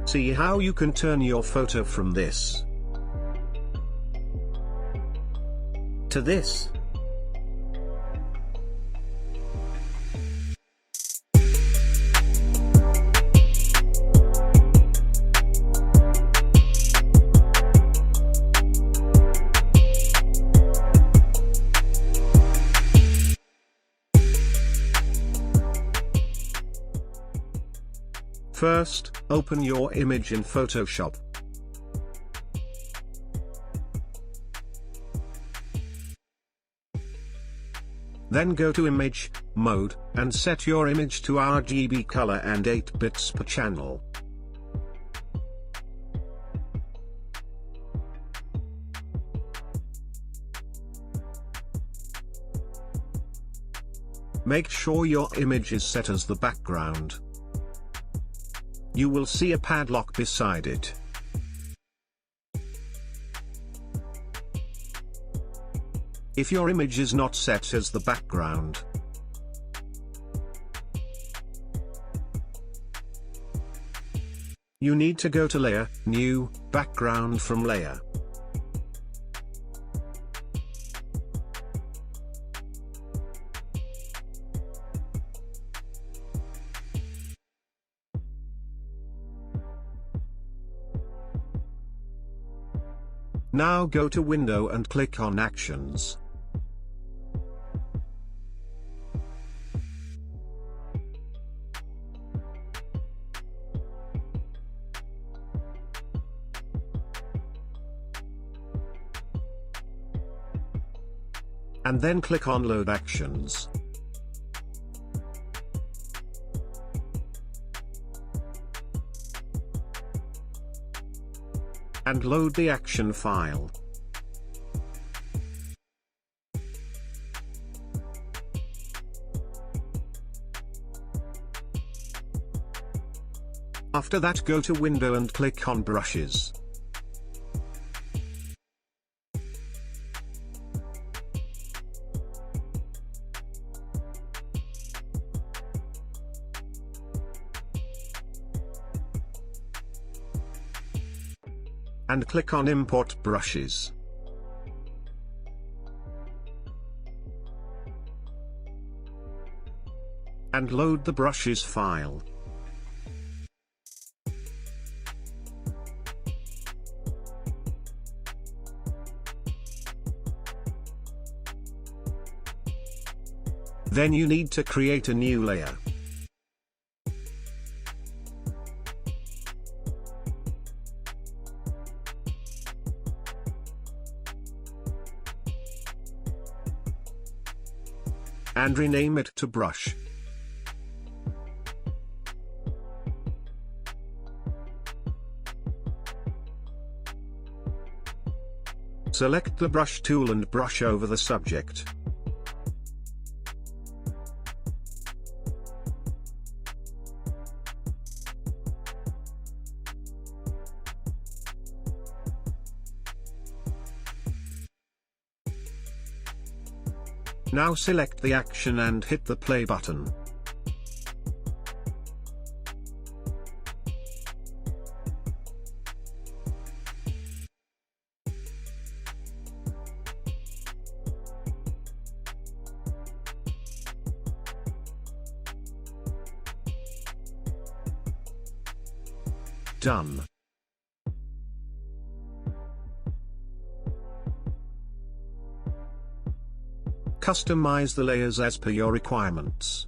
See how you can turn your photo from this to this. First, open your image in Photoshop. Then go to Image Mode, and set your image to RGB Color and 8 bits per channel. Make sure your image is set as the background. You will see a padlock beside it. If your image is not set as the background, you need to go to Layer, New, Background from Layer. Now go to Window and click on Actions. And then click on Load Actions. And load the action file. After that, go to Window and click on Brushes. And click on Import Brushes. And load the brushes file. Then you need to create a new layer. And rename it to Brush. Select the brush tool and brush over the subject. Now select the action and hit the play button. Done. Customize the layers as per your requirements.